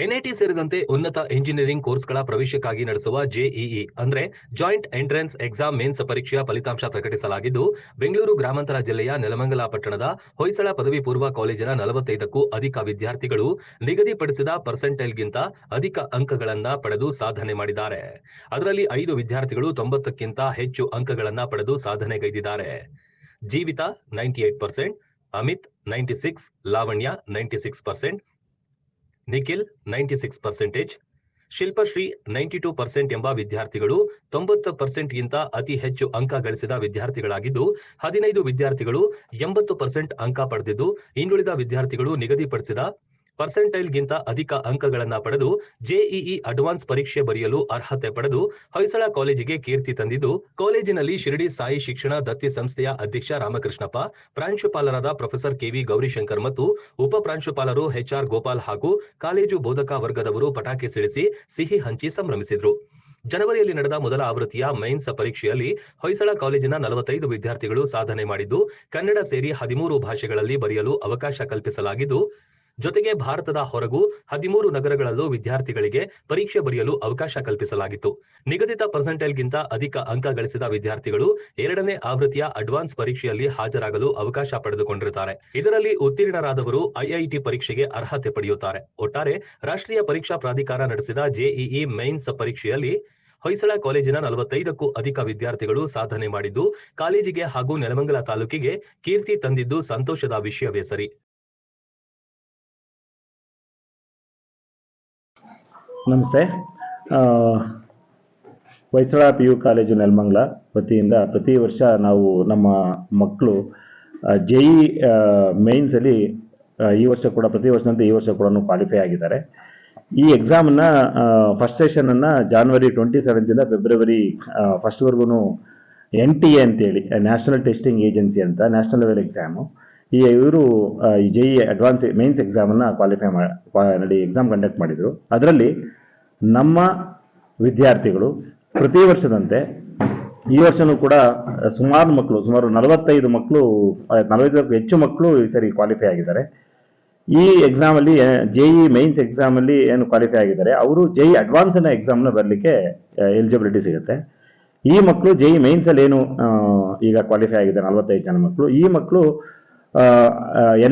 NIT ಸೇರಿದಂತೆ ಉನ್ನತ engineering ಕೋರ್ಸ್ಗಳ ಪ್ರವೇಶಕ್ಕಾಗಿ ನಡೆಸುವ ಜೆಇಇ ಅಂದ್ರೆ ಜಾಯಿಂಟ್ ಎಂಟ್ರೆನ್ಸ್ ಎಕ್ಸಾಮ್ ಮೇನ್ಸ್ ಪರೀಕ್ಷೆಯ ಫಲಿತಾಂಶ ಪ್ರಕಟಿಸಲಾಗಿದ್ದು, ಬೆಂಗಳೂರು ಗ್ರಾಮಾಂತರ ಜಿಲ್ಲೆಯ ನೆಲಮಂಗಲ ಪಟ್ಟಣದ ಹೊಯ್ಸಳ ಪದವಿ ಪೂರ್ವ ಕಾಲೇಜಿನ 45ಕ್ಕೂ ಅಧಿಕ ವಿದ್ಯಾರ್ಥಿಗಳು ನಿಗದಿಪಡಿಸಿದ ಪರ್ಸೆಂಟೈಲ್ಗಿಂತ ಅಧಿಕ ಅಂಕಗಳನ್ನ ಪಡೆದು ಸಾಧನೆ ಮಾಡಿದ್ದಾರೆ. ಅದರಲ್ಲಿ 5 ವಿದ್ಯಾರ್ಥಿಗಳು 90ಕ್ಕಿಂತ ಹೆಚ್ಚು ಅಂಕಗಳನ್ನ ಪಡೆದು ಸಾಧನೆಗೈದಿದ್ದಾರೆ. ಜೀವಿತ 98%, ಅಮಿತ್ 96%, ಲಾವಣ್ಯ 96%, ನಿಖಿಲ್ 96%, ಶಿಲ್ಪಶ್ರೀ 92% ಎಂಬ ವಿದ್ಯಾರ್ಥಿಗಳು 90%ಗಿಂತ ಅತಿ ಹೆಚ್ಚು ಅಂಕ ಗಳಿಸಿದ ವಿದ್ಯಾರ್ಥಿಗಳಾಗಿದ್ದು, 15 ವಿದ್ಯಾರ್ಥಿಗಳು 80% ಅಂಕ ಪಡೆದಿದ್ದು, ಇನ್ನುಳಿದ ವಿದ್ಯಾರ್ಥಿಗಳು ನಿಗದಿಪಡಿಸಿದ ಪರ್ಸೆಂಟೈಲ್ಗಿಂತ ಅಧಿಕ ಅಂಕಗಳನ್ನ ಪಡೆದು ಜೆಇಇ ಅಡ್ವಾನ್ಸ್ ಪರೀಕ್ಷೆ ಬರೆಯಲು ಅರ್ಹತೆ ಪಡೆದು ಹೊಯ್ಸಳ ಕಾಲೇಜಿಗೆ ಕೀರ್ತಿ ತಂದಿದ್ದು, ಕಾಲೇಜಿನಲ್ಲಿ ಶಿರಡಿ ಸಾಯಿ ಶಿಕ್ಷಣ ದತ್ತಿ ಸಂಸ್ಥೆಯ ಅಧ್ಯಕ್ಷ ರಾಮಕೃಷ್ಣಪ್ಪ, ಪ್ರಾಂಶುಪಾಲರಾದ ಪ್ರೊಫೆಸರ್ ಕೆವಿ ಗೌರಿಶಂಕರ್ ಮತ್ತು ಉಪ ಪ್ರಾಂಶುಪಾಲರು ಎಚ್ಆರ್ ಗೋಪಾಲ್ ಹಾಗೂ ಕಾಲೇಜು ಬೋಧಕ ವರ್ಗದವರು ಪಟಾಕಿ ಸಿಡಿಸಿ ಸಿಹಿ ಹಂಚಿ ಸಂಭ್ರಮಿಸಿದ್ರು. ಜನವರಿಯಲ್ಲಿ ನಡೆದ ಮೊದಲ ಆವೃತ್ತಿಯ ಮೈನ್ಸ್ ಪರೀಕ್ಷೆಯಲ್ಲಿ ಹೊಯ್ಸಳ ಕಾಲೇಜಿನ 45 ವಿದ್ಯಾರ್ಥಿಗಳು ಸಾಧನೆ ಮಾಡಿದ್ದು, ಕನ್ನಡ ಸೇರಿ 13 ಭಾಷೆಗಳಲ್ಲಿ ಬರೆಯಲು ಅವಕಾಶ ಕಲ್ಪಿಸಲಾಗಿದ್ದು, ಜೊತೆಗೆ ಭಾರತದ ಹೊರಗೂ 13 ನಗರಗಳಲ್ಲೂ ವಿದ್ಯಾರ್ಥಿಗಳಿಗೆ ಪರೀಕ್ಷೆ ಬರೆಯಲು ಅವಕಾಶ ಕಲ್ಪಿಸಲಾಗಿತ್ತು. ನಿಗದಿತ ಪರ್ಸೆಂಟೈಲ್ಗಿಂತ ಅಧಿಕ ಅಂಕ ಗಳಿಸಿದ ವಿದ್ಯಾರ್ಥಿಗಳು 2ನೇ ಆವೃತ್ತಿಯ ಅಡ್ವಾನ್ಸ್ ಪರೀಕ್ಷೆಯಲ್ಲಿ ಹಾಜರಾಗಲು ಅವಕಾಶ ಪಡೆದುಕೊಂಡಿರುತ್ತಾರೆ. ಇದರಲ್ಲಿ ಉತ್ತೀರ್ಣರಾದವರು ಐಐಟಿ ಪರೀಕ್ಷೆಗೆ ಅರ್ಹತೆ ಪಡೆಯುತ್ತಾರೆ. ಒಟ್ಟಾರೆ ರಾಷ್ಟ್ರೀಯ ಪರೀಕ್ಷಾ ಪ್ರಾಧಿಕಾರ ನಡೆಸಿದ ಜೆಇಇ ಮೈನ್ಸ್ ಪರೀಕ್ಷೆಯಲ್ಲಿ ಹೊಯ್ಸಳ ಕಾಲೇಜಿನ 45ಕ್ಕೂ ಅಧಿಕ ವಿದ್ಯಾರ್ಥಿಗಳು ಸಾಧನೆ ಮಾಡಿದ್ದು, ಕಾಲೇಜಿಗೆ ಹಾಗೂ ನೆಲಮಂಗಲ ತಾಲೂಕಿಗೆ ಕೀರ್ತಿ ತಂದಿದ್ದು ಸಂತೋಷದ ವಿಷಯವೇ ಸರಿ. ನಮಸ್ತೆ. ಹೊಯ್ಸಳ PU ಕಾಲೇಜು ನೆಲಮಂಗಲ ವತಿಯಿಂದ ಪ್ರತಿ ವರ್ಷ ನಾವು ನಮ್ಮ ಮಕ್ಕಳು ಜೆಇ ಮೇನ್ಸಲ್ಲಿ ಈ ವರ್ಷ ಕೂಡ ಪ್ರತಿ ವರ್ಷದಂತೆ ಈ ವರ್ಷ ಕೂಡ ಕ್ವಾಲಿಫೈ ಆಗಿದ್ದಾರೆ. ಈ ಎಕ್ಸಾಮನ್ನು ಫಸ್ಟ್ ಸೆಷನನ್ನು ಜಾನ್ವರಿ 27 ಫೆಬ್ರವರಿ 1 NTA ಅಂತೇಳಿ ನ್ಯಾಷನಲ್ ಟೆಸ್ಟಿಂಗ್ ಏಜೆನ್ಸಿ ಅಂತ ನ್ಯಾಷನಲ್ ಲೆವೆಲ್ ಎಕ್ಸಾಮು, ಇವರು ಈ ಜೆಇ ಅಡ್ವಾನ್ಸ್ ಮೇನ್ಸ್ ಎಕ್ಸಾಮನ್ನು ಕ್ವಾಲಿಫೈ ಎಕ್ಸಾಮ್ ಕಂಡಕ್ಟ್ ಮಾಡಿದರು. ಅದರಲ್ಲಿ ನಮ್ಮ ವಿದ್ಯಾರ್ಥಿಗಳು ಪ್ರತಿ ವರ್ಷದಂತೆ ಈ ವರ್ಷನೂ ಕೂಡ ಸುಮಾರು 45 ಮಕ್ಕಳು 45ಕ್ಕೂ ಹೆಚ್ಚು ಮಕ್ಕಳು ಈ ಸರಿ ಕ್ವಾಲಿಫೈ ಆಗಿದ್ದಾರೆ. ಈ ಎಕ್ಸಾಮಲ್ಲಿ ಜೆಇ ಮೈನ್ಸ್ ಎಕ್ಸಾಮಲ್ಲಿ ಏನು ಕ್ವಾಲಿಫೈ ಆಗಿದ್ದಾರೆ ಅವರು ಜೆಇ ಅಡ್ವಾನ್ಸ್ ಅನ್ನೋ ಎಕ್ಸಾಮ್ನ ಬರಲಿಕ್ಕೆ ಎಲಿಜಿಬಿಲಿಟಿ ಸಿಗುತ್ತೆ. ಈ ಮಕ್ಕಳು ಜೆಇ ಮೈನ್ಸಲ್ಲಿ ಏನು ಈಗ ಕ್ವಾಲಿಫೈ ಆಗಿದ್ದಾರೆ 45 ಜನ ಮಕ್ಕಳು, ಈ ಮಕ್ಕಳು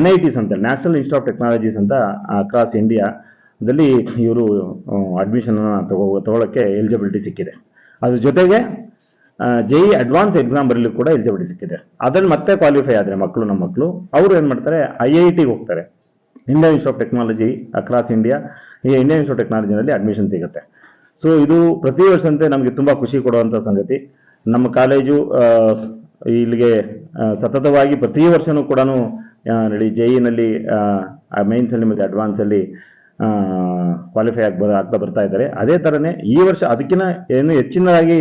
NITs ಅಂತ ನ್ಯಾಷನಲ್ ಇನ್ಸ್ಟಿಟ್ಯೂಟ್ ಆಫ್ ಟೆಕ್ನಾಲಜೀಸ್ ಅಂತ ಅಕ್ರಾಸ್ ಇಂಡಿಯಾದಲ್ಲಿ ಇವರು ಅಡ್ಮಿಷನ್ ತಗೊಳ್ಳೋಕ್ಕೆ ಎಲಿಜಿಬಿಲಿಟಿ ಸಿಕ್ಕಿದೆ. ಅದ್ರ ಜೊತೆಗೆ ಜೆಇ ಅಡ್ವಾನ್ಸ್ ಎಕ್ಸಾಮ್ ಬರಲಿಕ್ಕೆ ಕೂಡ ಎಲಿಜಿಬಿಲಿಟಿ ಸಿಕ್ಕಿದೆ. ಅದನ್ನು ಮತ್ತೆ ಕ್ವಾಲಿಫೈ ಆದರೆ ನಮ್ಮ ಮಕ್ಕಳು ಅವರು ಏನು ಮಾಡ್ತಾರೆ, IITಗೆ ಹೋಗ್ತಾರೆ. Indian institute of technology across India, ಈ ಇಂಡಿಯನ್ ಇನ್ಸ್ಟಿಟ್ಯೂಟ್ ಆಫ್ ಟೆಕ್ನಾಲಜಿನಲ್ಲಿ ಅಡ್ಮಿಷನ್ ಸಿಗುತ್ತೆ. ಸೊ ಇದು ಪ್ರತಿ ವರ್ಷದಂತೆ ನಮಗೆ ತುಂಬ ಖುಷಿ ಕೊಡುವಂಥ ಸಂಗತಿ. ನಮ್ಮ ಕಾಲೇಜು ಇಲ್ಲಿಗೆ ಸತತವಾಗಿ ಪ್ರತಿ ವರ್ಷನೂ ಕೂಡ ಜೆಇನಲ್ಲಿ ಮೈನ್ಸಲ್ಲಿ ಮತ್ತು ಅಡ್ವಾನ್ಸಲ್ಲಿ ಕ್ವಾಲಿಫೈ ಆಗ್ತಾ ಬರ್ತಾ ಇದ್ದಾರೆ. ಅದೇ ಥರನೇ ಈ ವರ್ಷ ಅದಕ್ಕಿಂತ ಏನು ಹೆಚ್ಚಿನದಾಗಿ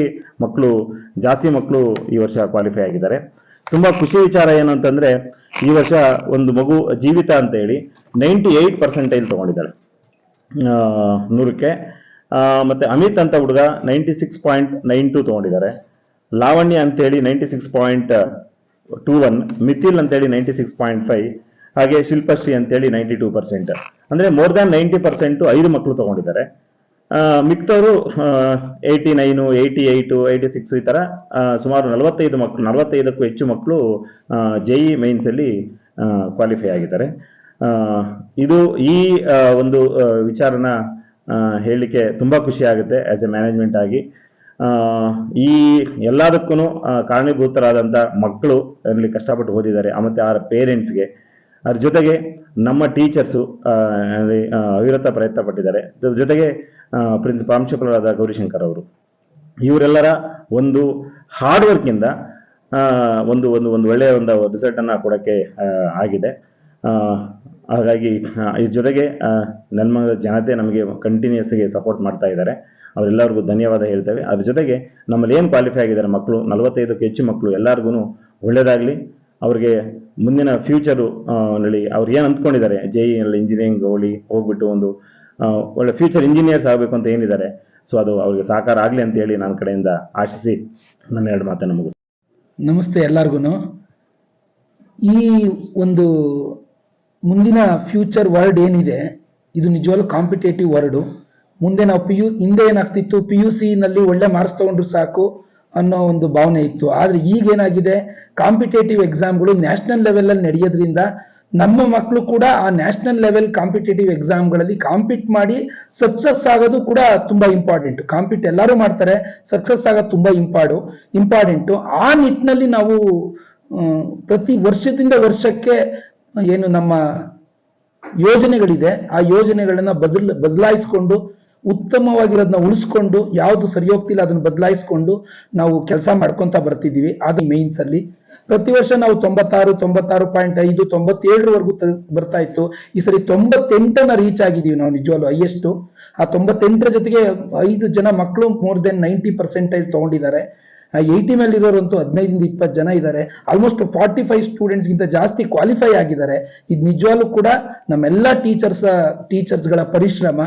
ಜಾಸ್ತಿ ಮಕ್ಕಳು ಈ ವರ್ಷ ಕ್ವಾಲಿಫೈ ಆಗಿದ್ದಾರೆ. ತುಂಬ ಖುಷಿ ವಿಚಾರ ಏನು ಅಂತಂದರೆ, ಈ ವರ್ಷ ಒಂದು ಮಗು ಜೀವಿತ ಅಂತ ಹೇಳಿ 98% ತಗೊಂಡಿದ್ದಾಳೆ 100ಕ್ಕೆ. ಮತ್ತು ಅಮಿತ್ ಅಂತ ಹುಡುಗ 96.92 ತಗೊಂಡಿದ್ದಾರೆ. ಲಾವಣ್ಯ ಅಂತೇಳಿ 96.21, ಮಿಥಿಲ್ ಅಂತೇಳಿ 96.5, ಹಾಗೆ ಶಿಲ್ಪಶ್ರೀ ಅಂತೇಳಿ 92%. ಅಂದರೆ ಮೋರ್ ದ್ಯಾನ್ 90% 5 ಮಕ್ಕಳು ತಗೊಂಡಿದ್ದಾರೆ. ಮಿಕ್ತವರು 89, 88, 86 ಈ ಥರ ಸುಮಾರು 45ಕ್ಕೂ ಹೆಚ್ಚು ಮಕ್ಕಳು ಜೆಇ ಮೈನ್ಸಲ್ಲಿ ಕ್ವಾಲಿಫೈ ಆಗಿದ್ದಾರೆ. ಇದು ಈ ಒಂದು ವಿಚಾರನ ಹೇಳಲಿಕ್ಕೆ ತುಂಬ ಖುಷಿ ಆಗುತ್ತೆ ಆ್ಯಸ್ ಎ ಮ್ಯಾನೇಜ್ಮೆಂಟ್ ಆಗಿ. ಈ ಎಲ್ಲದಕ್ಕೂ ಕಾರಣೀಭೂತರಾದಂಥ ಮಕ್ಕಳು ಅಲ್ಲಿ ಕಷ್ಟಪಟ್ಟು ಓದಿದ್ದಾರೆ, ಮತ್ತು ಅವರ ಪೇರೆಂಟ್ಸ್ಗೆ, ಅದ್ರ ಜೊತೆಗೆ ನಮ್ಮ ಟೀಚರ್ಸು ಅವಿರತ ಪ್ರಯತ್ನ ಪಟ್ಟಿದ್ದಾರೆ. ಜೊತೆಗೆ ಪ್ರಾಂಶುಪಾಲರಾದ ಗೌರಿಶಂಕರ್ ಅವರು, ಇವರೆಲ್ಲರ ಒಂದು ಹಾರ್ಡ್ ವರ್ಕಿಂದ ಒಂದು ಒಳ್ಳೆಯ ಒಂದು ರಿಸಲ್ಟನ್ನು ಕೊಡೋಕ್ಕೆ ಆಗಿದೆ. ಹಾಗಾಗಿ ಇದ್ರ ಜೊತೆಗೆ ನೆಲಮಂಗಲ ಜನತೆ ನಮಗೆ ಕಂಟಿನ್ಯೂಸ್ಗೆ ಸಪೋರ್ಟ್ ಮಾಡ್ತಾ ಇದ್ದಾರೆ. ಅವರೆಲ್ಲರಿಗೂ ಧನ್ಯವಾದ ಹೇಳ್ತೇವೆ. ಅದ್ರ ಜೊತೆಗೆ ನಮ್ಮಲ್ಲಿ ಏನು ಕ್ವಾಲಿಫೈ ಆಗಿದ್ದಾರೆ ಮಕ್ಕಳು 45ಕ್ಕೂ ಹೆಚ್ಚು ಮಕ್ಕಳು, ಎಲ್ಲರಿಗೂ ಒಳ್ಳೆಯದಾಗಲಿ. ಅವ್ರಿಗೆ ಮುಂದಿನ ಫ್ಯೂಚರು ಅವ್ರು ಏನು ಅಂದ್ಕೊಂಡಿದ್ದಾರೆ, ಜೆಇನಲ್ಲಿ ಇಂಜಿನಿಯರಿಂಗ್ ಹೋಗ್ಬಿಟ್ಟು ಒಂದು ಒಳ್ಳೆ ಫ್ಯೂಚರ್ ಇಂಜಿನಿಯರ್ಸ್ ಆಗಬೇಕು ಅಂತ ಏನಿದ್ದಾರೆ, ಸೊ ಅದು ಅವ್ರಿಗೆ ಸಹಕಾರ ಆಗಲಿ ಅಂತೇಳಿ ನನ್ನ ಕಡೆಯಿಂದ ಆಶಿಸಿ ನನ್ನ 2 ಮಾತನ್ನು ಮುಗಿಸ್ತೀನಿ. ನಮಸ್ತೆ ಎಲ್ಲರಿಗೂ. ಈ ಒಂದು ಮುಂದಿನ ಫ್ಯೂಚರ್ ವರ್ಲ್ಡ್ ಏನಿದೆ, ಇದು ನಿಜವಾಗ್ಲೂ ಕಾಂಪಿಟೇಟಿವ್ ವರ್ಡು. ಮುಂದೆ ನಾವು ಹಿಂದೆ ಏನಾಗ್ತಿತ್ತು, PUC ನಲ್ಲಿ ಒಳ್ಳೆ ಮಾರ್ಕ್ಸ್ ತಗೊಂಡ್ರು ಸಾಕು ಅನ್ನೋ ಒಂದು ಭಾವನೆ ಇತ್ತು. ಆದ್ರೆ ಈಗ ಏನಾಗಿದೆ, ಕಾಂಪಿಟೇಟಿವ್ ಎಕ್ಸಾಮ್ಗಳು ನ್ಯಾಷನಲ್ ಲೆವೆಲ್ ಅಲ್ಲಿ ನಡೆಯೋದ್ರಿಂದ ನಮ್ಮ ಮಕ್ಕಳು ಕೂಡ ಆ ನ್ಯಾಷನಲ್ ಲೆವೆಲ್ ಕಾಂಪಿಟೇಟಿವ್ ಎಕ್ಸಾಮ್ಗಳಲ್ಲಿ ಕಾಂಪೀಟ್ ಮಾಡಿ ಸಕ್ಸಸ್ ಆಗೋದು ಕೂಡ ತುಂಬಾ ಇಂಪಾರ್ಟೆಂಟ್. ಕಾಂಪೀಟ್ ಎಲ್ಲರೂ ಮಾಡ್ತಾರೆ, ಸಕ್ಸಸ್ ಆಗೋದು ತುಂಬಾ ಇಂಪಾರ್ಟೆಂಟು. ಆ ನಿಟ್ಟಿನಲ್ಲಿ ನಾವು ಪ್ರತಿ ವರ್ಷದಿಂದ ವರ್ಷಕ್ಕೆ ಏನು ನಮ್ಮ ಯೋಜನೆಗಳಿದೆ, ಆ ಯೋಜನೆಗಳನ್ನ ಬದಲಾಯಿಸ್ಕೊಂಡು ಉತ್ತಮವಾಗಿರೋದನ್ನ ಉಳಿಸ್ಕೊಂಡು, ಯಾವುದು ಸರಿ ಹೋಗ್ತಿಲ್ಲ ಅದನ್ನ ಬದಲಾಯಿಸ್ಕೊಂಡು ನಾವು ಕೆಲಸ ಮಾಡ್ಕೊಂತ ಬರ್ತಿದೀವಿ. ಅದು ಮೇನ್ಸ್ ಅಲ್ಲಿ ಪ್ರತಿ ವರ್ಷ ನಾವು 96, 96.5, 97ವರೆಗೂ ಬರ್ತಾ ಇತ್ತು. ಈ ಸರಿ 98ನ ರೀಚ್ ಆಗಿದೀವಿ ನಾವು, ನಿಜವಾಗ್ಲೂ ಹೈಯೆಸ್ಟ್. ಆ 98ರ ಜೊತೆಗೆ 5 ಜನ ಮಕ್ಕಳು ಮೋರ್ ದೆನ್ 90% ತಗೊಂಡಿದ್ದಾರೆ. 80 ಮೇಲೆ ಇರೋರಂತೂ 15 20 ಜನ ಇದ್ದಾರೆ. ಆಲ್ಮೋಸ್ಟ್ 45 ಸ್ಟೂಡೆಂಟ್ಸ್ ಗಿಂತ ಜಾಸ್ತಿ ಕ್ವಾಲಿಫೈ ಆಗಿದ್ದಾರೆ. ಇದು ನಿಜವಾಗ್ಲೂ ಕೂಡ ನಮ್ಮೆಲ್ಲ ಟೀಚರ್ಸ್ಗಳ ಪರಿಶ್ರಮ.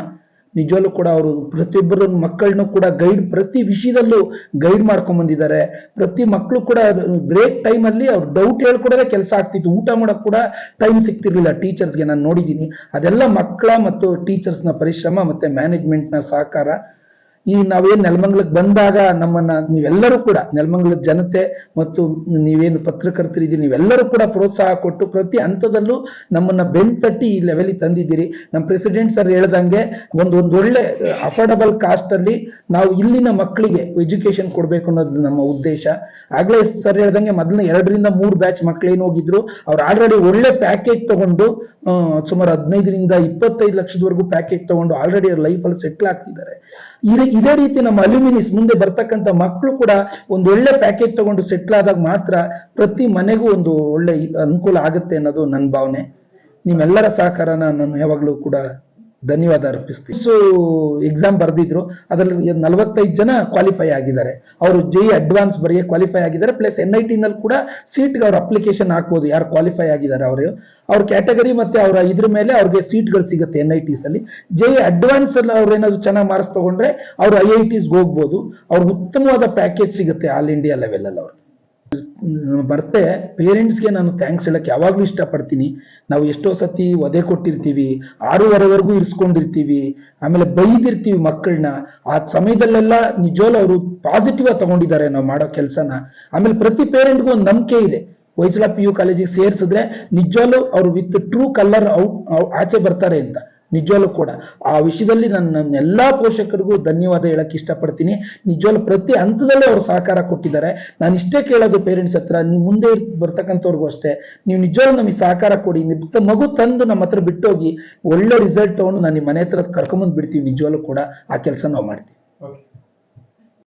ನಿಜವಾಗ್ಲೂ ಕೂಡ ಅವರು ಪ್ರತಿಯೊಬ್ಬರು ಮಕ್ಕಳನ್ನು ಕೂಡ ಪ್ರತಿ ವಿಷಯದಲ್ಲೂ ಗೈಡ್ ಮಾಡ್ಕೊಂಡ್ ಬಂದಿದ್ದಾರೆ. ಪ್ರತಿ ಮಕ್ಕಳು ಕೂಡ ಬ್ರೇಕ್ ಟೈಮ್ ಅಲ್ಲಿ ಅವ್ರು ಡೌಟ್ ಹೇಳ್ಕೊಡೋದೇ ಕೆಲಸ ಆಗ್ತಿತ್ತು. ಊಟ ಮಾಡಕ್ ಕೂಡ ಟೈಮ್ ಸಿಗ್ತಿರ್ಲಿಲ್ಲ ಟೀಚರ್ಸ್ಗೆ, ನಾನು ನೋಡಿದ್ದೀನಿ. ಅದೆಲ್ಲ ಮಕ್ಕಳ ಮತ್ತು ಟೀಚರ್ಸ್ನ ಪರಿಶ್ರಮ ಮತ್ತೆ ಮ್ಯಾನೇಜ್ಮೆಂಟ್ನ ಸಹಕಾರ. ಈ ನಾವೇನ್ ನೆಲಮಂಗಲಕ್ಕೆ ಬಂದಾಗ ನಮ್ಮನ್ನ ನೀವೆಲ್ಲರೂ ಕೂಡ, ನೆಲಮಂಗಲದ ಜನತೆ ಮತ್ತು ನೀವೇನು ಪತ್ರಕರ್ತರಿದ್ದೀರಿ, ನೀವೆಲ್ಲರೂ ಕೂಡ ಪ್ರೋತ್ಸಾಹ ಕೊಟ್ಟು ಪ್ರತಿ ಹಂತದಲ್ಲೂ ನಮ್ಮನ್ನ ಬೆನ್ತಟ್ಟಿ ಈ ಲೆವೆಲಿಗೆ ತಂದಿದ್ದೀರಿ. ನಮ್ಮ ಪ್ರೆಸಿಡೆಂಟ್ ಸರ್ ಹೇಳ್ದಂಗೆ ಒಂದು ಒಳ್ಳೆ ಅಫೋರ್ಡಬಲ್ ಕಾಸ್ಟ್ ಅಲ್ಲಿ ನಾವು ಇಲ್ಲಿನ ಮಕ್ಕಳಿಗೆ ಎಜುಕೇಶನ್ ಕೊಡ್ಬೇಕು ಅನ್ನೋದು ನಮ್ಮ ಉದ್ದೇಶ. ಆಗ್ಲೇ ಸರ್ ಹೇಳ್ದಂಗೆ ಮೊದಲನೇ 2 ರಿಂದ 3 ಬ್ಯಾಚ್ ಮಕ್ಳೇನು ಹೋಗಿದ್ರು, ಅವ್ರು ಆಲ್ರೆಡಿ ಒಳ್ಳೆ ಪ್ಯಾಕೇಜ್ ತಗೊಂಡು ಸುಮಾರು 15 ರಿಂದ 25 ಲಕ್ಷದವರೆಗೂ ಪ್ಯಾಕೇಜ್ ತಗೊಂಡು ಆಲ್ರೆಡಿ ಅವ್ರ ಲೈಫಲ್ಲಿ ಸೆಟ್ಲ್ ಆಗ್ತಿದ್ದಾರೆ. ಇದೇ ರೀತಿ ನಮ್ಮ ಅಲ್ಯೂಮಿನಿಸ್ ಮುಂದೆ ಬರ್ತಕ್ಕಂಥ ಮಕ್ಕಳು ಕೂಡ ಒಂದು ಒಳ್ಳೆ ಪ್ಯಾಕೇಜ್ ತಗೊಂಡು ಸೆಟ್ಲ್ ಆದಾಗ ಮಾತ್ರ ಪ್ರತಿ ಮನೆಗೂ ಒಂದು ಒಳ್ಳೆ ಅನುಕೂಲ ಆಗುತ್ತೆ ಅನ್ನೋದು ನನ್ನ ಭಾವನೆ. ನಿಮ್ಮೆಲ್ಲರ ಸಹಕಾರನ ನಾನು ಯಾವಾಗಲೂ ಕೂಡ ಧನ್ಯವಾದ ಅರ್ಪಿಸ್ತೀನಿ. ಎಕ್ಸಾಮ್ ಬರೆದಿದ್ರು, ಅದರಲ್ಲಿ 45 ಜನ ಕ್ವಾಲಿಫೈ ಆಗಿದ್ದಾರೆ. ಅವರು JEE ಅಡ್ವಾನ್ಸ್ ಬರೆಯ ಕ್ವಾಲಿಫೈ ಆಗಿದ್ದಾರೆ. ಪ್ಲಸ್ NIT ನಲ್ಲಿ ಕೂಡ ಸೀಟ್ಗೆ ಅವ್ರ ಅಪ್ಲಿಕೇಶನ್ ಹಾಕ್ಬೋದು, ಯಾರು ಕ್ವಾಲಿಫೈ ಆಗಿದ್ದಾರೆ ಅವ್ರ ಕ್ಯಾಟಗರಿ ಮತ್ತೆ ಅವರ ಇದ್ರ ಮೇಲೆ ಅವ್ರಿಗೆ ಸೀಟ್ಗಳು ಸಿಗುತ್ತೆ NITs ಅಲ್ಲಿ. JEE ಅಡ್ವಾನ್ಸ್ ಅಲ್ಲಿ ಅವ್ರು ಏನಾದ್ರು ಚೆನ್ನಾಗಿ ಮಾರ್ಕ್ಸ್ ತಗೊಂಡ್ರೆ ಅವ್ರು IITs ಹೋಗ್ಬೋದು. ಅವ್ರಿಗೆ ಉತ್ತಮವಾದ ಪ್ಯಾಕೇಜ್ ಸಿಗುತ್ತೆ ಆಲ್ ಇಂಡಿಯಾ ಲೆವೆಲ್ ಅಲ್ಲಿ. ಅವ್ರಿಗೆ ಬರ್ತೆ ಪೇರೆಂಟ್ಸ್ಗೆ ನಾನು ಥ್ಯಾಂಕ್ಸ್ ಹೇಳಕ್ಕೆ ಯಾವಾಗ್ಲೂ ಇಷ್ಟಪಡ್ತೀನಿ. ನಾವು ಎಷ್ಟೋ ಸತಿ ಒದೆ ಕೊಟ್ಟಿರ್ತೀವಿ, 6:30ವರೆಗೂ ಇರಿಸ್ಕೊಂಡಿರ್ತೀವಿ, ಆಮೇಲೆ ಬೈದಿರ್ತೀವಿ ಮಕ್ಕಳನ್ನ. ಆ ಸಮಯದಲ್ಲೆಲ್ಲ ನಿಜವಾಗ್ಲೂ ಅವರು ಪಾಸಿಟಿವ್ ಆಗಿ ತಗೊಂಡಿದ್ದಾರೆ ನಾವು ಮಾಡೋ ಕೆಲಸನ. ಆಮೇಲೆ ಪ್ರತಿ ಪೇರೆಂಟ್ಗೂ ಒಂದು ನಂಬಿಕೆ ಇದೆ, ಹೊಯ್ಸಳ PU ಕಾಲೇಜಿಗೆ ಸೇರಿಸಿದ್ರೆ ನಿಜವಾಗ್ಲೂ ಅವ್ರು ವಿತ್ ಟ್ರೂ ಕಲರ್ ಆಚೆ ಬರ್ತಾರೆ ಅಂತ. ನಿಜವಾಗ್ಲೂ ಕೂಡ ಆ ವಿಷಯದಲ್ಲಿ ನನ್ನ ಎಲ್ಲಾ ಪೋಷಕರಿಗೂ ಧನ್ಯವಾದ ಹೇಳಕ್ ಇಷ್ಟಪಡ್ತೀನಿ. ನಿಜವಾಗ್ಲೂ ಪ್ರತಿ ಹಂತದಲ್ಲೂ ಅವ್ರು ಸಹಕಾರ ಕೊಟ್ಟಿದ್ದಾರೆ. ನಾನು ಇಷ್ಟೇ ಕೇಳೋದು ಪೇರೆಂಟ್ಸ್ ಹತ್ರ, ನೀವು ಮುಂದೆ ಬರ್ತಕ್ಕಂಥವ್ರಿಗೂ ಅಷ್ಟೇ, ನೀವು ನಿಜವಾಗ್ಲೂ ನಮಗೆ ಸಹಕಾರ ಕೊಡಿ. ಮಗು ತಂದು ನಮ್ಮ ಹತ್ರ ಬಿಟ್ಟೋಗಿ ಒಳ್ಳೆ ರಿಸಲ್ಟ್ ತಗೊಂಡು ನಾನು ನಿಮ್ಮ ಮನೆ ಹತ್ರ ಕರ್ಕೊಂಬಂದ್ ಬಿಡ್ತೀವಿ. ನಿಜವಾಗ್ಲೂ ಕೂಡ ಆ ಕೆಲಸ ನಾವು ಮಾಡ್ತೀವಿ.